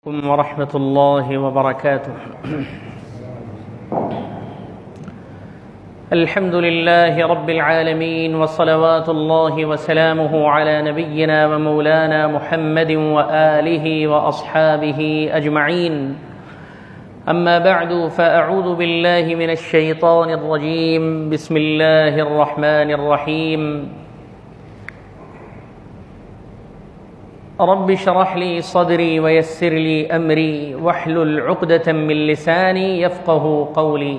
ورحمة الله وبركاته. الحمد لله رب العالمين، وصلوات الله وسلامه على نبينا ومولانا محمد وآله وأصحابه أجمعين. أما بعد، فأعوذ بالله من الشيطان الرجيم. بسم الله الرحمن الرحيم. رب اشرح لي صدري ويسر لي أمري واحلل عقدة من لساني يفقه قولي.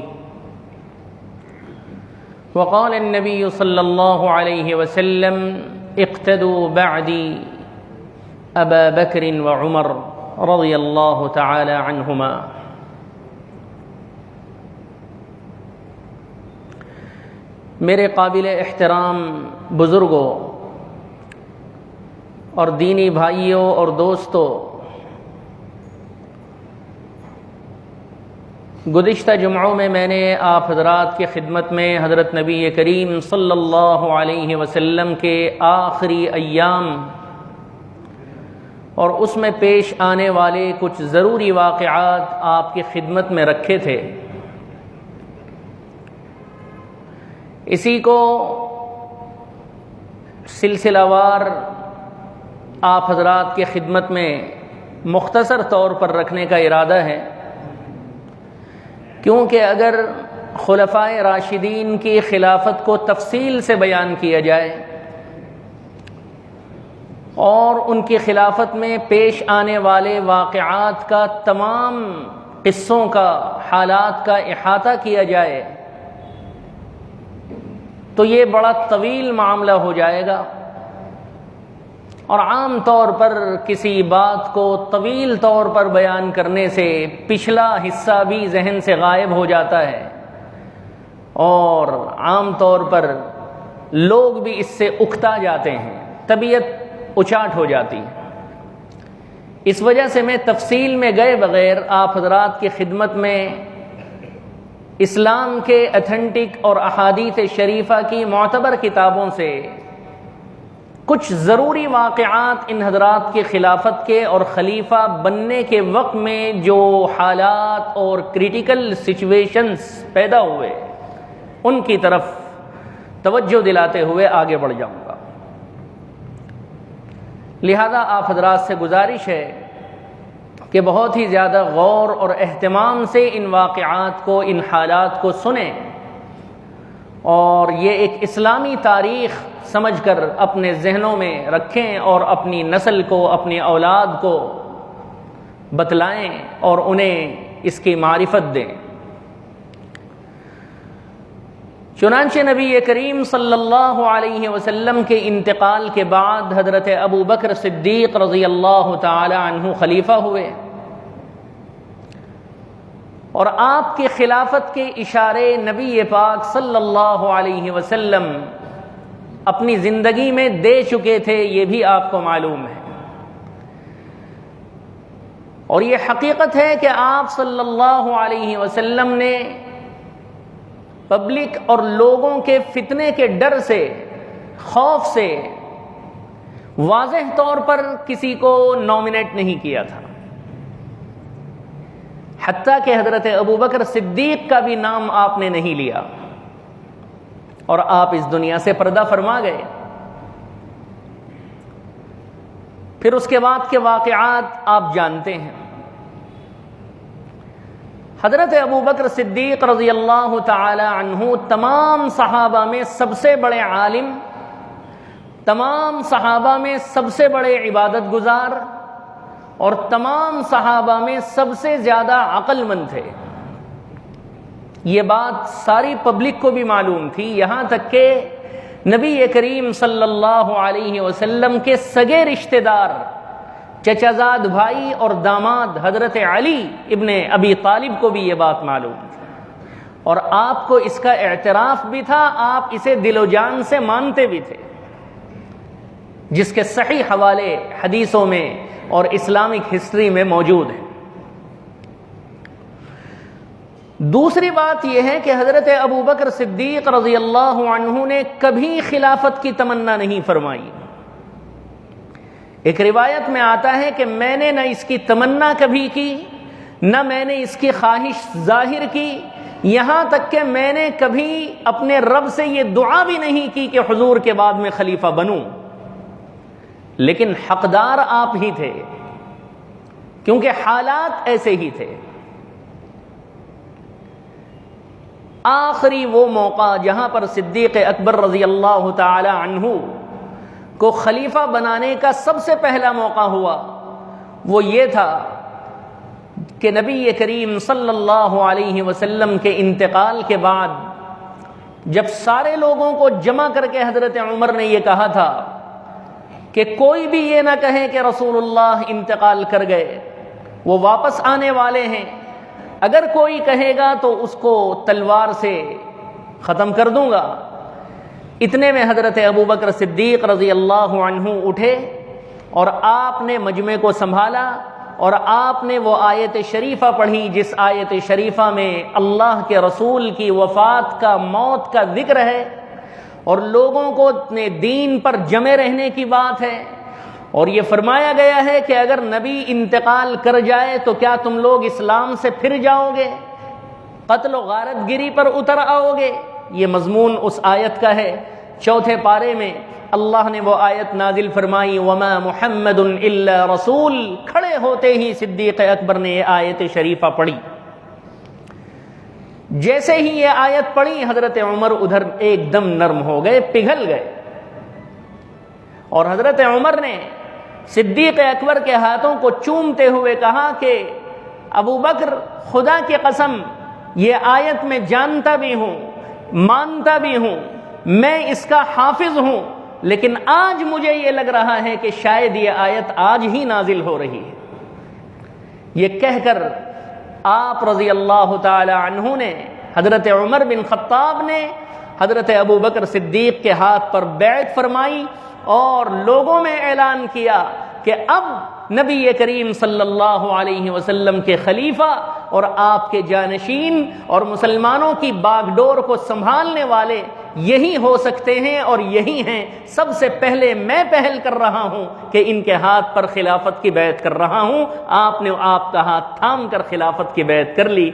وقال النبي صلى الله عليه وسلم: اقتدوا بعدي أبا بكر وعمر رضي الله تعالى عنهما. میرے قابل احترام بزرگوں اور دینی بھائیوں اور دوستوں، گزشتہ جمعوں میں نے آپ حضرات کی خدمت میں حضرت نبی کریم صلی اللہ علیہ وسلم کے آخری ایام اور اس میں پیش آنے والے کچھ ضروری واقعات آپ کی خدمت میں رکھے تھے. اسی کو سلسلہ وار آپ حضرات کی خدمت میں مختصر طور پر رکھنے کا ارادہ ہے، کیونکہ اگر خلفائے راشدین کی خلافت کو تفصیل سے بیان کیا جائے اور ان کی خلافت میں پیش آنے والے واقعات کا تمام قصوں کا، حالات کا احاطہ کیا جائے تو یہ بڑا طویل معاملہ ہو جائے گا، اور عام طور پر کسی بات کو طویل طور پر بیان کرنے سے پچھلا حصہ بھی ذہن سے غائب ہو جاتا ہے اور عام طور پر لوگ بھی اس سے اکتا جاتے ہیں، طبیعت اچاٹ ہو جاتی ہے. اس وجہ سے میں تفصیل میں گئے بغیر آپ حضرات کی خدمت میں اسلام کے اتھینٹک اور احادیث شریفہ کی معتبر کتابوں سے کچھ ضروری واقعات ان حضرات کی خلافت کے اور خلیفہ بننے کے وقت میں جو حالات اور کریٹیکل سچویشنز پیدا ہوئے ان کی طرف توجہ دلاتے ہوئے آگے بڑھ جاؤں گا. لہذا آپ حضرات سے گزارش ہے کہ بہت ہی زیادہ غور اور اہتمام سے ان واقعات کو، ان حالات کو سنیں اور یہ ایک اسلامی تاریخ سمجھ کر اپنے ذہنوں میں رکھیں اور اپنی نسل کو، اپنی اولاد کو بتلائیں اور انہیں اس کی معرفت دیں. چنانچہ نبی کریم صلی اللہ علیہ وسلم کے انتقال کے بعد حضرت ابو بکر صدیق رضی اللہ تعالی عنہ خلیفہ ہوئے اور آپ کی خلافت کے اشارے نبی پاک صلی اللہ علیہ وسلم اپنی زندگی میں دے چکے تھے، یہ بھی آپ کو معلوم ہے. اور یہ حقیقت ہے کہ آپ صلی اللہ علیہ وسلم نے پبلک اور لوگوں کے فتنے کے ڈر سے، خوف سے واضح طور پر کسی کو نامنیٹ نہیں کیا تھا، حتیٰ کہ حضرت ابو بکر صدیق کا بھی نام آپ نے نہیں لیا اور آپ اس دنیا سے پردہ فرما گئے. پھر اس کے بعد کے واقعات آپ جانتے ہیں. حضرت ابو بکر صدیق رضی اللہ تعالی عنہ تمام صحابہ میں سب سے بڑے عالم، تمام صحابہ میں سب سے بڑے عبادت گزار اور تمام صحابہ میں سب سے زیادہ عقل مند تھے. یہ بات ساری پبلک کو بھی معلوم تھی، یہاں تک کہ نبی کریم صلی اللہ علیہ وسلم کے سگے رشتہ دار، چچا زاد بھائی اور داماد حضرت علی ابن ابی طالب کو بھی یہ بات معلوم تھی اور آپ کو اس کا اعتراف بھی تھا، آپ اسے دل و جان سے مانتے بھی تھے، جس کے صحیح حوالے حدیثوں میں اور اسلامک ہسٹری میں موجود ہیں. دوسری بات یہ ہے کہ حضرت ابو بکر صدیق رضی اللہ عنہ نے کبھی خلافت کی تمنا نہیں فرمائی. ایک روایت میں آتا ہے کہ میں نے نہ اس کی تمنا کبھی کی، نہ میں نے اس کی خواہش ظاہر کی، یہاں تک کہ میں نے کبھی اپنے رب سے یہ دعا بھی نہیں کی کہ حضور کے بعد میں خلیفہ بنوں، لیکن حقدار آپ ہی تھے، کیونکہ حالات ایسے ہی تھے۔ آخری وہ موقع جہاں پر صدیق اکبر رضی اللہ تعالی عنہ کو خلیفہ بنانے کا سب سے پہلا موقع ہوا، وہ یہ تھا کہ نبی کریم صلی اللہ علیہ وسلم کے انتقال کے بعد جب سارے لوگوں کو جمع کر کے حضرت عمر نے یہ کہا تھا کہ کوئی بھی یہ نہ کہے کہ رسول اللہ انتقال کر گئے، وہ واپس آنے والے ہیں، اگر کوئی کہے گا تو اس کو تلوار سے ختم کر دوں گا۔ اتنے میں حضرت ابوبکر صدیق رضی اللہ عنہ اٹھے اور آپ نے مجمع کو سنبھالا اور آپ نے وہ آیت شریفہ پڑھی جس آیت شریفہ میں اللہ کے رسول کی وفات کا، موت کا ذکر ہے اور لوگوں کو اپنے دین پر جمے رہنے کی بات ہے، اور یہ فرمایا گیا ہے کہ اگر نبی انتقال کر جائے تو کیا تم لوگ اسلام سے پھر جاؤ گے، قتل و غارت گری پر اتر آؤ گے۔ یہ مضمون اس آیت کا ہے۔ چوتھے پارے میں اللہ نے وہ آیت نازل فرمائی، وَمَا مُحَمَّدٌ إِلَّا رَسُولٌ، کھڑے ہوتے ہی صدیق اکبر نے یہ آیت شریفہ پڑھی۔ جیسے ہی یہ آیت پڑھی حضرت عمر ادھر ایک دم نرم ہو گئے، پگھل گئے، اور حضرت عمر نے صدیق اکبر کے ہاتھوں کو چومتے ہوئے کہا کہ ابو بکر، خدا کی قسم یہ آیت میں جانتا بھی ہوں، مانتا بھی ہوں، میں اس کا حافظ ہوں، لیکن آج مجھے یہ لگ رہا ہے کہ شاید یہ آیت آج ہی نازل ہو رہی ہے۔ یہ کہہ کر آپ رضی اللہ تعالی عنہ نے، حضرت عمر بن خطاب نے حضرت ابو بکر صدیق کے ہاتھ پر بیعت فرمائی اور لوگوں میں اعلان کیا کہ اب نبی کریم صلی اللہ علیہ وسلم کے خلیفہ اور آپ کے جانشین اور مسلمانوں کی باغ ڈور کو سنبھالنے والے یہی ہو سکتے ہیں اور یہی ہیں۔ سب سے پہلے میں پہل کر رہا ہوں کہ ان کے ہاتھ پر خلافت کی بیعت کر رہا ہوں۔ آپ نے آپ کا ہاتھ تھام کر خلافت کی بیعت کر لی۔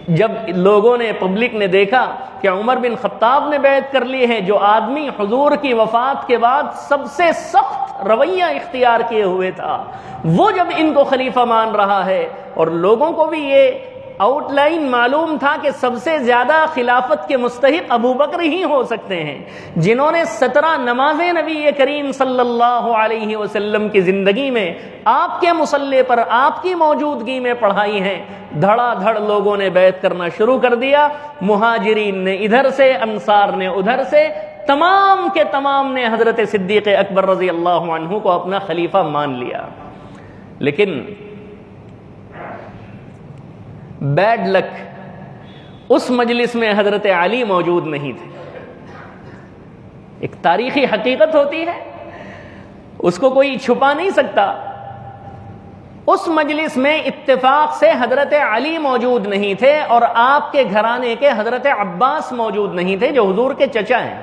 جب لوگوں نے، پبلک نے دیکھا کہ عمر بن خطاب نے بیعت کر لی ہے، جو آدمی حضور کی وفات کے بعد سب سے سخت رویہ اختیار کیے ہوئے تھا، وہ جب ان کو خلیفہ مان رہا ہے، اور لوگوں کو بھی یہ آؤٹ لائن معلوم تھا کہ سب سے زیادہ خلافت کے مستحق ابو بکر ہی ہو سکتے ہیں، جنہوں نے 17 نمازیں نبی کریم صلی اللہ علیہ وسلم کی زندگی میں آپ کے مصلی پر آپ کی موجودگی میں پڑھائی ہیں۔ دھڑا دھڑ لوگوں نے بیعت کرنا شروع کر دیا، مہاجرین نے ادھر سے، انصار نے ادھر سے، تمام کے تمام نے حضرت صدیق اکبر رضی اللہ عنہ کو اپنا خلیفہ مان لیا۔ لیکن بیڈ لک، اس مجلس میں حضرت علی موجود نہیں تھے۔ ایک تاریخی حقیقت ہوتی ہے، اس کو کوئی چھپا نہیں سکتا۔ اس مجلس میں اتفاق سے حضرت علی موجود نہیں تھے اور آپ کے گھرانے کے حضرت عباس موجود نہیں تھے، جو حضور کے چچا ہیں۔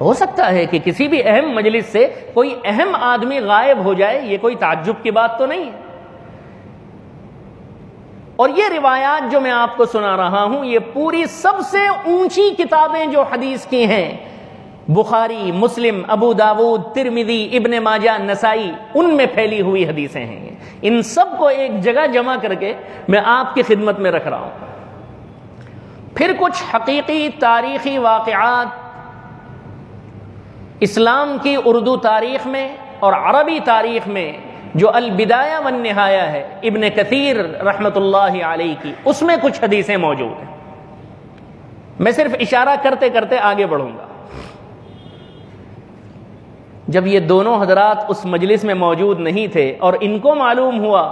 ہو سکتا ہے کہ کسی بھی اہم مجلس سے کوئی اہم آدمی غائب ہو جائے، یہ کوئی تعجب کی بات تو نہیں ہے۔ اور یہ روایات جو میں آپ کو سنا رہا ہوں، یہ پوری سب سے اونچی کتابیں جو حدیث کی ہیں، بخاری، مسلم، ابو داود، ترمذی، ابن ماجہ، نسائی، ان میں پھیلی ہوئی حدیثیں ہیں۔ ان سب کو ایک جگہ جمع کر کے میں آپ کی خدمت میں رکھ رہا ہوں۔ پھر کچھ حقیقی تاریخی واقعات اسلام کی اردو تاریخ میں اور عربی تاریخ میں جو البدایہ والنہایہ ہے ابن کثیر رحمۃ اللہ علیہ کی، اس میں کچھ حدیثیں موجود ہیں۔ میں صرف اشارہ کرتے کرتے آگے بڑھوں گا۔ جب یہ دونوں حضرات اس مجلس میں موجود نہیں تھے اور ان کو معلوم ہوا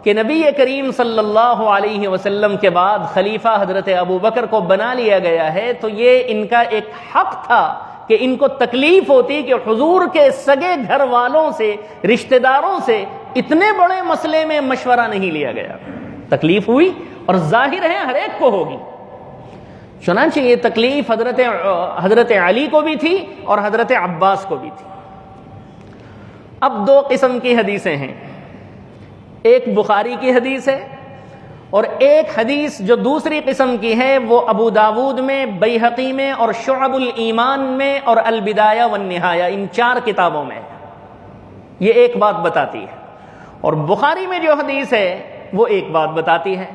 کہ نبی کریم صلی اللہ علیہ وسلم کے بعد خلیفہ حضرت ابو بکر کو بنا لیا گیا ہے، تو یہ ان کا ایک حق تھا کہ ان کو تکلیف ہوتی کہ حضور کے سگے گھر والوں سے، رشتہ داروں سے اتنے بڑے مسئلے میں مشورہ نہیں لیا گیا۔ تکلیف ہوئی، اور ظاہر ہے ہر ایک کو ہوگی۔ چنانچہ یہ تکلیف حضرت علی کو بھی تھی اور حضرت عباس کو بھی تھی۔ اب دو قسم کی حدیثیں ہیں، ایک بخاری کی حدیث ہے اور ایک حدیث جو دوسری قسم کی ہے وہ ابو داود میں، بیہقی میں اور شعب الایمان میں اور البدایہ والنہایہ، ان 4 کتابوں میں یہ ایک بات بتاتی ہے، اور بخاری میں جو حدیث ہے وہ ایک بات بتاتی ہے۔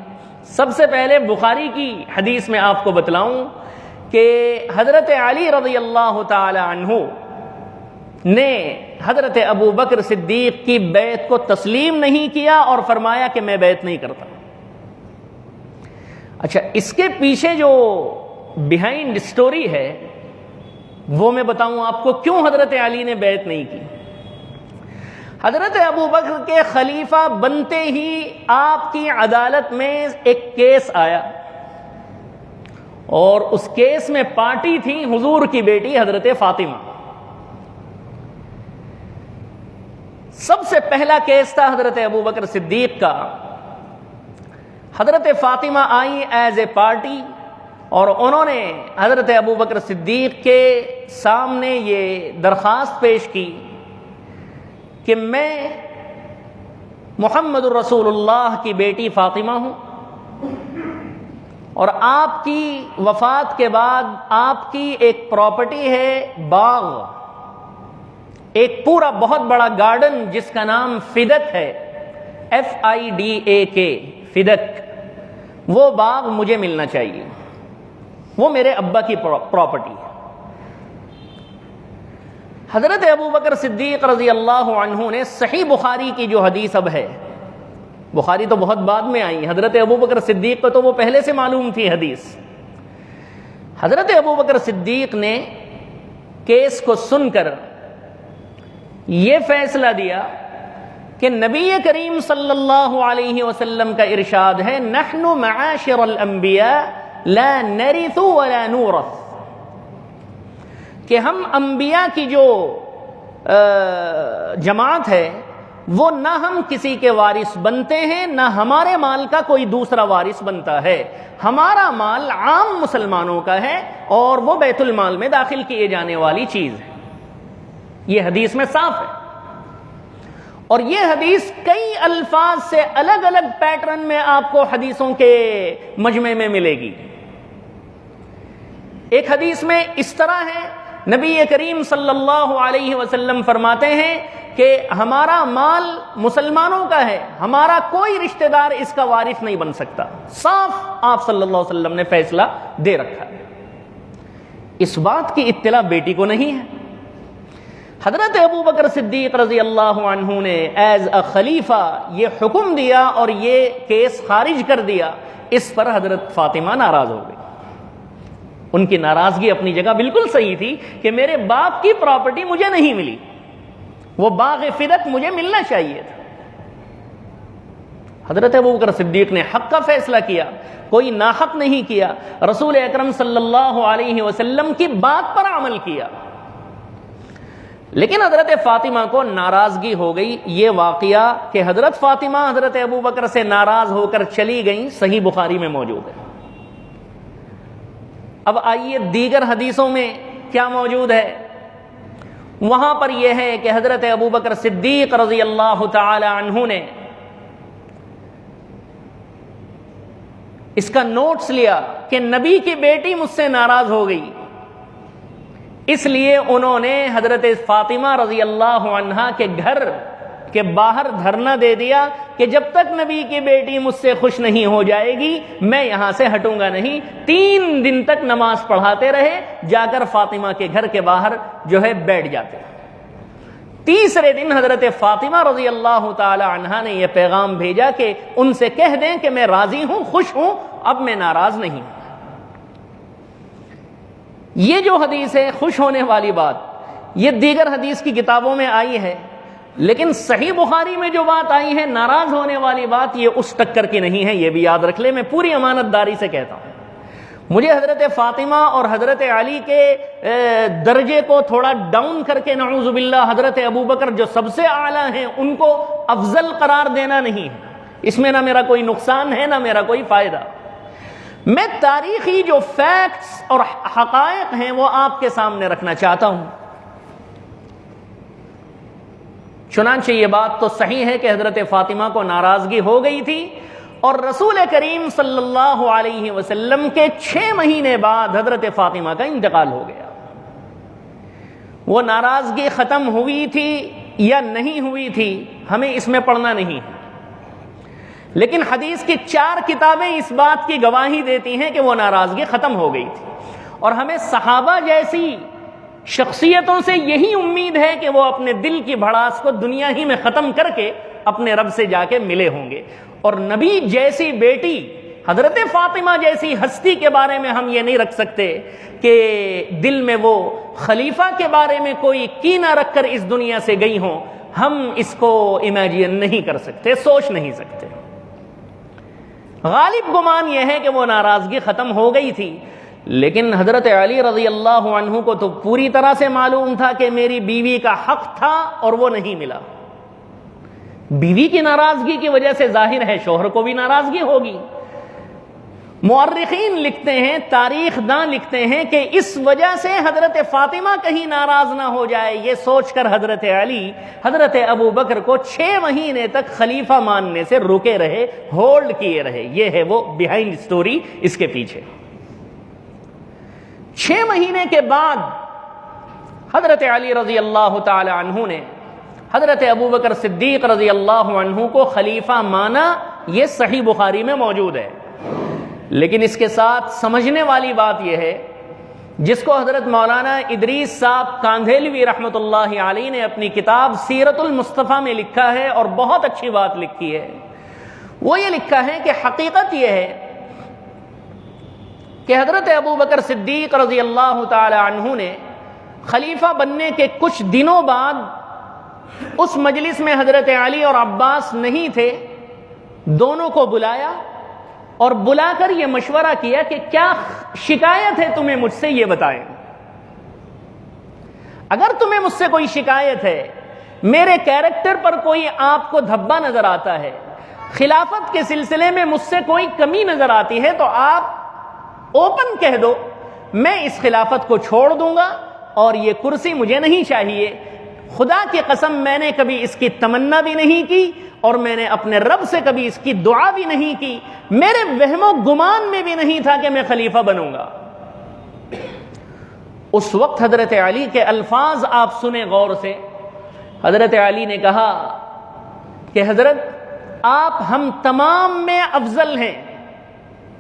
سب سے پہلے بخاری کی حدیث میں آپ کو بتلاؤں کہ حضرت علی رضی اللہ تعالی عنہ نے حضرت ابو بکر صدیق کی بیعت کو تسلیم نہیں کیا اور فرمایا کہ میں بیعت نہیں کرتا۔ اچھا، اس کے پیچھے جو بیہائنڈ سٹوری ہے وہ میں بتاؤں آپ کو، کیوں حضرت علی نے بیعت نہیں کی۔ حضرت ابو بکر کے خلیفہ بنتے ہی آپ کی عدالت میں ایک کیس آیا، اور اس کیس میں پارٹی تھی حضور کی بیٹی حضرت فاطمہ۔ سب سے پہلا کیس تھا حضرت ابو بکر صدیق کا۔ حضرت Fatima I as a party اور انہوں نے حضرت ابو بکر صدیق کے سامنے یہ درخواست پیش کی کہ میں محمد الرسول اللہ کی بیٹی فاطمہ ہوں، اور آپ کی وفات کے بعد آپ کی ایک پراپرٹی ہے باغ، ایک پورا بہت بڑا گارڈن جس کا نام فدق ہے، FIDAK، فدق، وہ باغ مجھے ملنا چاہیے، وہ میرے ابا کی پراپرٹی ہے۔ حضرت ابو بکر صدیق رضی اللہ عنہ نے صحیح بخاری کی جو حدیث اب ہے، بخاری تو بہت بعد میں آئی، حضرت ابو بکر صدیق کو تو وہ پہلے سے معلوم تھی حدیث۔ حضرت ابو بکر صدیق نے کیس کو سن کر یہ فیصلہ دیا کہ نبی کریم صلی اللہ علیہ وسلم کا ارشاد ہے، نحن معاشر الانبیاء لا نرث ولا نورث، کہ ہم انبیاء کی جو جماعت ہے وہ نہ ہم کسی کے وارث بنتے ہیں، نہ ہمارے مال کا کوئی دوسرا وارث بنتا ہے، ہمارا مال عام مسلمانوں کا ہے اور وہ بیت المال میں داخل کیے جانے والی چیز ہے۔ یہ حدیث میں صاف ہے، اور یہ حدیث کئی الفاظ سے الگ الگ پیٹرن میں آپ کو حدیثوں کے مجمع میں ملے گی۔ ایک حدیث میں اس طرح ہے، نبی کریم صلی اللہ علیہ وسلم فرماتے ہیں کہ ہمارا مال مسلمانوں کا ہے، ہمارا کوئی رشتہ دار اس کا وارث نہیں بن سکتا، صاف آپ صلی اللہ علیہ وسلم نے فیصلہ دے رکھا ہے۔ اس بات کی اطلاع بیٹی کو نہیں ہے۔ حضرت ابو بکر صدیق رضی اللہ عنہ نے ایز اے خلیفہ یہ حکم دیا اور یہ کیس خارج کر دیا۔ اس پر حضرت فاطمہ ناراض ہو گئی۔ ان کی ناراضگی اپنی جگہ بالکل صحیح تھی کہ میرے باپ کی پراپرٹی مجھے نہیں ملی، وہ باغ فدق مجھے ملنا چاہیے تھا۔ حضرت ابو بکر صدیق نے حق کا فیصلہ کیا، کوئی ناحق نہیں کیا، رسول اکرم صلی اللہ علیہ وسلم کی بات پر عمل کیا۔ لیکن حضرت فاطمہ کو ناراضگی ہو گئی۔ یہ واقعہ کہ حضرت فاطمہ حضرت ابو بکر سے ناراض ہو کر چلی گئیں صحیح بخاری میں موجود ہے۔ اب آئیے دیگر حدیثوں میں کیا موجود ہے۔ وہاں پر یہ ہے کہ حضرت ابو بکر صدیق رضی اللہ تعالی عنہ نے اس کا نوٹس لیا کہ نبی کی بیٹی مجھ سے ناراض ہو گئی، اس لیے انہوں نے حضرت فاطمہ رضی اللہ عنہا کے گھر کے باہر دھرنا دے دیا کہ جب تک نبی کی بیٹی مجھ سے خوش نہیں ہو جائے گی میں یہاں سے ہٹوں گا نہیں۔ 3 دن تک نماز پڑھاتے رہے، جا کر فاطمہ کے گھر کے باہر جو ہے بیٹھ جاتے۔ تیسرے دن حضرت فاطمہ رضی اللہ تعالی عنہا نے یہ پیغام بھیجا کہ ان سے کہہ دیں کہ میں راضی ہوں، خوش ہوں، اب میں ناراض نہیں ہوں۔ یہ جو حدیث ہے خوش ہونے والی بات، یہ دیگر حدیث کی کتابوں میں آئی ہے، لیکن صحیح بخاری میں جو بات آئی ہے ناراض ہونے والی بات، یہ اس ٹکر کی نہیں ہے، یہ بھی یاد رکھ لے۔ میں پوری امانت داری سے کہتا ہوں، مجھے حضرت فاطمہ اور حضرت علی کے درجے کو تھوڑا ڈاؤن کر کے نعوذ باللہ حضرت ابو بکر جو سب سے اعلیٰ ہیں ان کو افضل قرار دینا نہیں ہے، اس میں نہ میرا کوئی نقصان ہے نہ میرا کوئی فائدہ۔ میں تاریخی جو فیکٹس اور حقائق ہیں وہ آپ کے سامنے رکھنا چاہتا ہوں۔ چنانچہ یہ بات تو صحیح ہے کہ حضرت فاطمہ کو ناراضگی ہو گئی تھی، اور رسول کریم صلی اللہ علیہ وسلم کے 6 مہینے بعد حضرت فاطمہ کا انتقال ہو گیا۔ وہ ناراضگی ختم ہوئی تھی یا نہیں ہوئی تھی ہمیں اس میں پڑھنا نہیں ہے، لیکن حدیث کی 4 کتابیں اس بات کی گواہی دیتی ہیں کہ وہ ناراضگی ختم ہو گئی تھی، اور ہمیں صحابہ جیسی شخصیتوں سے یہی امید ہے کہ وہ اپنے دل کی بھڑاس کو دنیا ہی میں ختم کر کے اپنے رب سے جا کے ملے ہوں گے۔ اور نبی جیسی بیٹی حضرت فاطمہ جیسی ہستی کے بارے میں ہم یہ نہیں رکھ سکتے کہ دل میں وہ خلیفہ کے بارے میں کوئی کینہ رکھ کر اس دنیا سے گئی ہوں، ہم اس کو امیجن نہیں کر سکتے، سوچ نہیں سکتے۔ غالب گمان یہ ہے کہ وہ ناراضگی ختم ہو گئی تھی، لیکن حضرت علی رضی اللہ عنہ کو تو پوری طرح سے معلوم تھا کہ میری بیوی کا حق تھا اور وہ نہیں ملا۔ بیوی کی ناراضگی کی وجہ سے ظاہر ہے شوہر کو بھی ناراضگی ہوگی۔ مورخین لکھتے ہیں، تاریخ داں لکھتے ہیں کہ اس وجہ سے حضرت فاطمہ کہیں ناراض نہ ہو جائے، یہ سوچ کر حضرت علی حضرت ابو بکر کو 6 مہینے تک خلیفہ ماننے سے رکے رہے، ہولڈ کیے رہے۔ یہ ہے وہ بیہائنڈ سٹوری اس کے پیچھے۔ 6 مہینے کے بعد حضرت علی رضی اللہ تعالی عنہ نے حضرت ابو بکر صدیق رضی اللہ عنہ کو خلیفہ مانا، یہ صحیح بخاری میں موجود ہے۔ لیکن اس کے ساتھ سمجھنے والی بات یہ ہے، جس کو حضرت مولانا ادریس صاحب کاندھیلوی رحمۃ اللہ علیہ نے اپنی کتاب سیرت المصطفیٰ میں لکھا ہے، اور بہت اچھی بات لکھی ہے۔ وہ یہ لکھا ہے کہ حقیقت یہ ہے کہ حضرت ابو بکر صدیق رضی اللہ تعالی عنہ نے خلیفہ بننے کے کچھ دنوں بعد اس مجلس میں حضرت علی اور عباس نہیں تھے، دونوں کو بلایا اور بلا کر یہ مشورہ کیا کہ کیا شکایت ہے تمہیں مجھ سے، یہ بتائیں۔ اگر تمہیں مجھ سے کوئی شکایت ہے، میرے کیریکٹر پر کوئی آپ کو دھبا نظر آتا ہے، خلافت کے سلسلے میں مجھ سے کوئی کمی نظر آتی ہے، تو آپ اوپن کہہ دو، میں اس خلافت کو چھوڑ دوں گا اور یہ کرسی مجھے نہیں چاہیے۔ خدا کی قسم میں نے کبھی اس کی تمنا بھی نہیں کی، اور میں نے اپنے رب سے کبھی اس کی دعا بھی نہیں کی، میرے وہم و گمان میں بھی نہیں تھا کہ میں خلیفہ بنوں گا۔ اس وقت حضرت علی کے الفاظ آپ سنیں غور سے۔ حضرت علی نے کہا کہ حضرت آپ ہم تمام میں افضل ہیں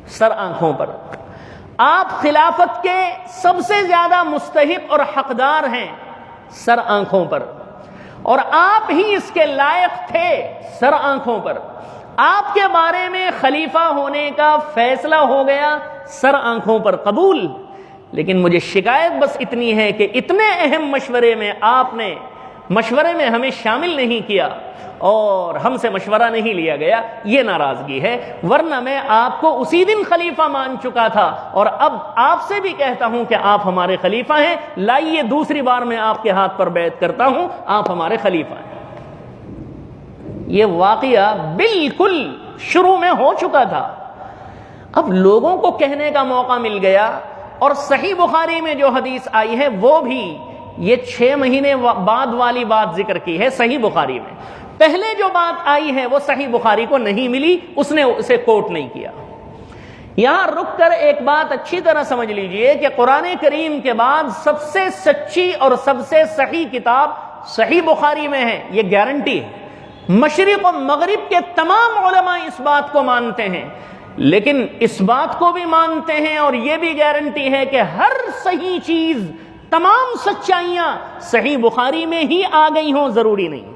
سر آنکھوں پر، آپ خلافت کے سب سے زیادہ مستحق اور حقدار ہیں سر آنکھوں پر، اور آپ ہی اس کے لائق تھے سر آنکھوں پر۔ آپ کے بارے میں خلیفہ ہونے کا فیصلہ ہو گیا سر آنکھوں پر، قبول۔ لیکن مجھے شکایت بس اتنی ہے کہ اتنے اہم مشورے میں آپ نے مشورے میں ہمیں شامل نہیں کیا اور ہم سے مشورہ نہیں لیا گیا، یہ ناراضگی ہے، ورنہ میں آپ کو اسی دن خلیفہ مان چکا تھا، اور اب آپ سے بھی کہتا ہوں کہ آپ ہمارے خلیفہ ہیں، لائیے دوسری بار میں آپ کے ہاتھ پر بیعت کرتا ہوں، آپ ہمارے خلیفہ ہیں۔ یہ واقعہ بالکل شروع میں ہو چکا تھا، اب لوگوں کو کہنے کا موقع مل گیا، اور صحیح بخاری میں جو حدیث آئی ہے وہ بھی یہ 6 مہینے بعد والی بات ذکر کی ہے صحیح بخاری میں۔ پہلے جو بات آئی ہے وہ صحیح بخاری کو نہیں ملی، اس نے اسے کوٹ نہیں کیا۔ یہاں رک کر ایک بات اچھی طرح سمجھ لیجئے کہ قرآن کریم کے بعد سب سے سچی اور سب سے صحیح کتاب صحیح بخاری میں ہے، یہ گارنٹی ہے۔ مشرق و مغرب کے تمام علماء اس بات کو مانتے ہیں، لیکن اس بات کو بھی مانتے ہیں اور یہ بھی گارنٹی ہے کہ ہر صحیح چیز، تمام سچائیاں صحیح بخاری میں ہی آ گئی ہوں، ضروری نہیں۔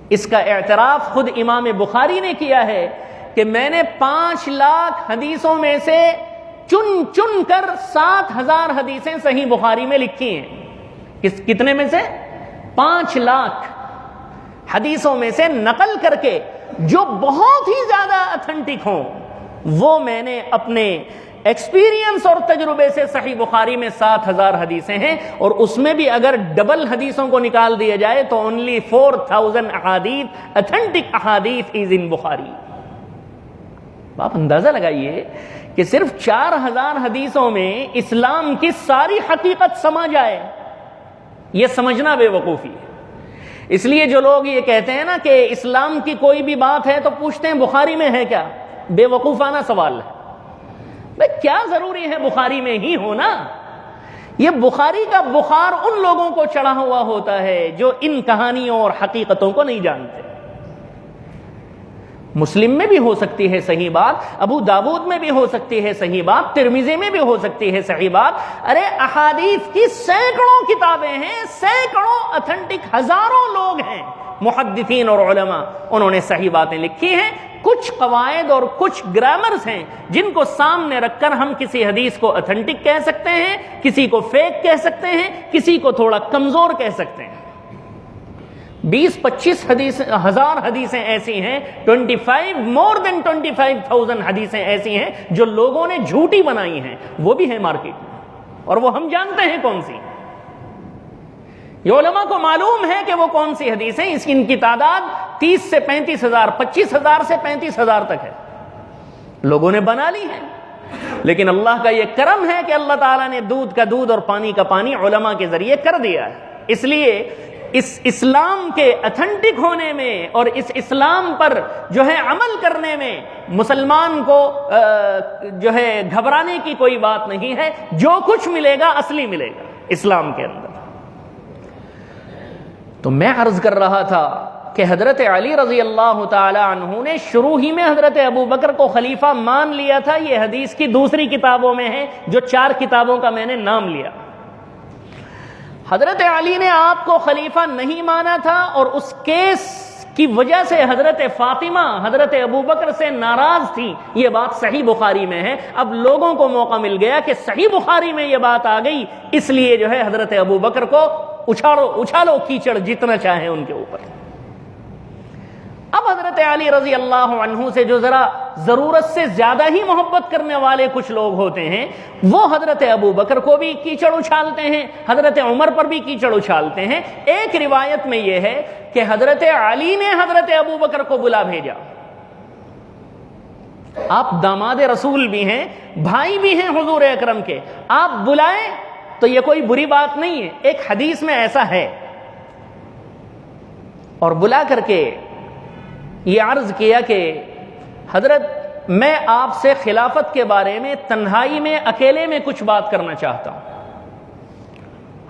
اس کا اعتراف خود امام بخاری نے کیا ہے کہ میں نے 5 لاکھ حدیثوں میں سے چن چن کر 7,000 حدیثیں صحیح بخاری میں لکھی ہیں۔ کتنے میں سے؟ 5 لاکھ حدیثوں میں سے نقل کر کے، جو بہت ہی زیادہ اتھینٹک ہوں، وہ میں نے اپنے ایکسپیرینس اور تجربے سے صحیح بخاری میں 7,000 حدیثیں ہیں، اور اس میں بھی اگر ڈبل حدیثوں کو نکال دیا جائے تو only 4,000 احادیث اتھینٹک احادیث از ان بخاری۔ آپ اندازہ لگائیے کہ صرف 4,000 حدیثوں میں اسلام کی ساری حقیقت سما جائے، یہ سمجھنا بے وقوفی ہے۔ اس لیے جو لوگ یہ کہتے ہیں نا کہ اسلام کی کوئی بھی بات ہے تو پوچھتے ہیں بخاری میں ہے کیا، بے وقوفانہ سوال ہے. بھئی کیا ضروری ہے بخاری میں ہی ہونا؟ یہ بخاری کا بخار ان لوگوں کو چڑھا ہوا ہوتا ہے جو ان کہانیوں اور حقیقتوں کو نہیں جانتے. مسلم میں بھی ہو سکتی ہے صحیح بات، ابو داود میں بھی ہو سکتی ہے صحیح بات، ترمذی میں بھی ہو سکتی ہے صحیح بات. ارے احادیث کی سینکڑوں کتابیں ہیں، سینکڑوں اتھینٹک، ہزاروں لوگ ہیں محدثین اور علماء، انہوں نے صحیح باتیں لکھی ہیں. کچھ قواعد اور کچھ گرامرز ہیں جن کو سامنے رکھ کر ہم کسی حدیث کو اتھینٹک کہہ سکتے ہیں، کسی کو فیک کہہ سکتے ہیں، کسی کو تھوڑا کمزور کہہ سکتے ہیں. 20-25 ہزار حدیثیں ایسی ہیں، 25,000 حدیثیں ایسی ہیں جو لوگوں نے جھوٹی بنائی ہیں، وہ بھی ہیں مارکیٹ میں، اور وہ ہم جانتے ہیں کون سی. یہ علماء کو معلوم ہے کہ وہ کون سی حدیثیں، ان کی تعداد 30 سے 35 ہزار، 25 ہزار سے 35 ہزار تک ہے، لوگوں نے بنا لی ہے. لیکن اللہ کا یہ کرم ہے کہ اللہ تعالیٰ نے دودھ کا دودھ اور پانی کا پانی علماء کے ذریعے کر دیا ہے. اس لیے اس اسلام کے اتھینٹک ہونے میں اور اس اسلام پر جو ہے عمل کرنے میں مسلمان کو جو ہے گھبرانے کی کوئی بات نہیں ہے. جو کچھ ملے گا اصلی ملے گا اسلام کے اندر. تو میں عرض کر رہا تھا کہ حضرت علی رضی اللہ تعالی عنہ نے شروع ہی میں حضرت ابو بکر کو خلیفہ مان لیا تھا. یہ حدیث کی دوسری کتابوں میں ہے، جو 4 کتابوں کا میں نے نام لیا. حضرت علی نے آپ کو خلیفہ نہیں مانا تھا، اور اس کیس کی وجہ سے حضرت فاطمہ حضرت ابو بکر سے ناراض تھی. یہ بات صحیح بخاری میں ہے. اب لوگوں کو موقع مل گیا کہ صحیح بخاری میں یہ بات آ گئی، اس لیے جو ہے حضرت ابو بکر کو اچھالو کیچڑ جتنا چاہیں ان کے اوپر. اب حضرت علی رضی اللہ عنہ سے جو ذرا ضرورت سے زیادہ ہی محبت کرنے والے کچھ لوگ ہوتے ہیں، وہ حضرت ابو بکر کو بھی کیچڑ اچھالتے ہیں، حضرت عمر پر بھی کیچڑ اچھالتے ہیں. ایک روایت میں یہ ہے کہ حضرت علی نے حضرت ابو بکر کو بلا بھیجا. آپ داماد رسول بھی ہیں، بھائی بھی ہیں حضور اکرم کے، آپ بلائیں تو یہ کوئی بری بات نہیں ہے. ایک حدیث میں ایسا ہے. اور بلا کر کے یہ عرض کیا کہ حضرت میں آپ سے خلافت کے بارے میں تنہائی میں اکیلے میں کچھ بات کرنا چاہتا ہوں.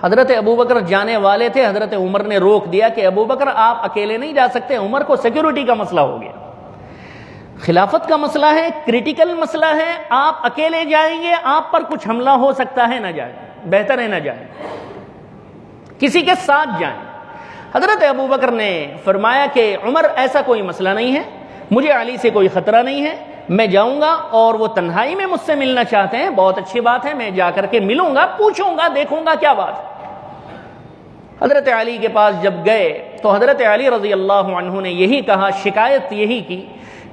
حضرت ابو بکر جانے والے تھے، حضرت عمر نے روک دیا کہ ابو بکر آپ اکیلے نہیں جا سکتے، عمر کو سیکیورٹی کا مسئلہ ہو گیا، خلافت کا مسئلہ ہے، کریٹیکل مسئلہ ہے، آپ اکیلے جائیں گے آپ پر کچھ حملہ ہو سکتا ہے، نہ جائیں، بہتر ہے نہ جائیں، کسی کے ساتھ جائیں. حضرت ابو بکر نے فرمایا کہ عمر ایسا کوئی مسئلہ نہیں ہے، مجھے علی سے کوئی خطرہ نہیں ہے، میں جاؤں گا، اور وہ تنہائی میں مجھ سے ملنا چاہتے ہیں، بہت اچھی بات ہے، میں جا کر کے ملوں گا، پوچھوں گا، دیکھوں گا کیا بات ہے. حضرت علی کے پاس جب گئے تو حضرت علی رضی اللہ عنہ نے یہی کہا، شکایت یہی کی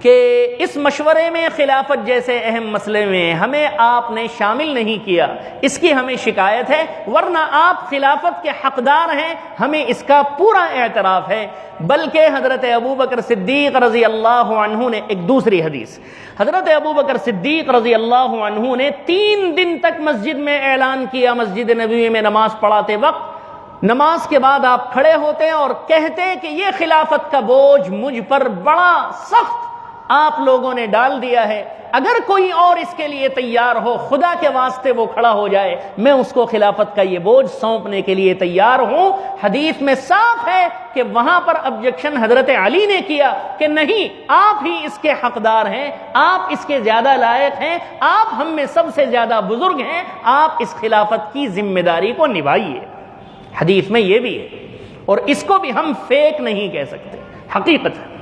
کہ اس مشورے میں خلافت جیسے اہم مسئلے میں ہمیں آپ نے شامل نہیں کیا، اس کی ہمیں شکایت ہے، ورنہ آپ خلافت کے حقدار ہیں، ہمیں اس کا پورا اعتراف ہے. بلکہ حضرت ابو بکر صدیق رضی اللہ عنہ نے ایک دوسری حدیث، حضرت ابو بکر صدیق رضی اللہ عنہ نے 3 دن تک مسجد میں اعلان کیا، مسجد نبوی میں نماز پڑھاتے وقت، نماز کے بعد آپ کھڑے ہوتے اور کہتے کہ یہ خلافت کا بوجھ مجھ پر بڑا سخت آپ لوگوں نے ڈال دیا ہے، اگر کوئی اور اس کے لیے تیار ہو، خدا کے واسطے وہ کھڑا ہو جائے، میں اس کو خلافت کا یہ بوجھ سونپنے کے لیے تیار ہوں. حدیث میں صاف ہے کہ وہاں پر آبجیکشن حضرت علی نے کیا کہ نہیں، آپ ہی اس کے حقدار ہیں، آپ اس کے زیادہ لائق ہیں، آپ ہم میں سب سے زیادہ بزرگ ہیں، آپ اس خلافت کی ذمہ داری کو نبھائیے. حدیث میں یہ بھی ہے، اور اس کو بھی ہم فیک نہیں کہہ سکتے، حقیقت ہے.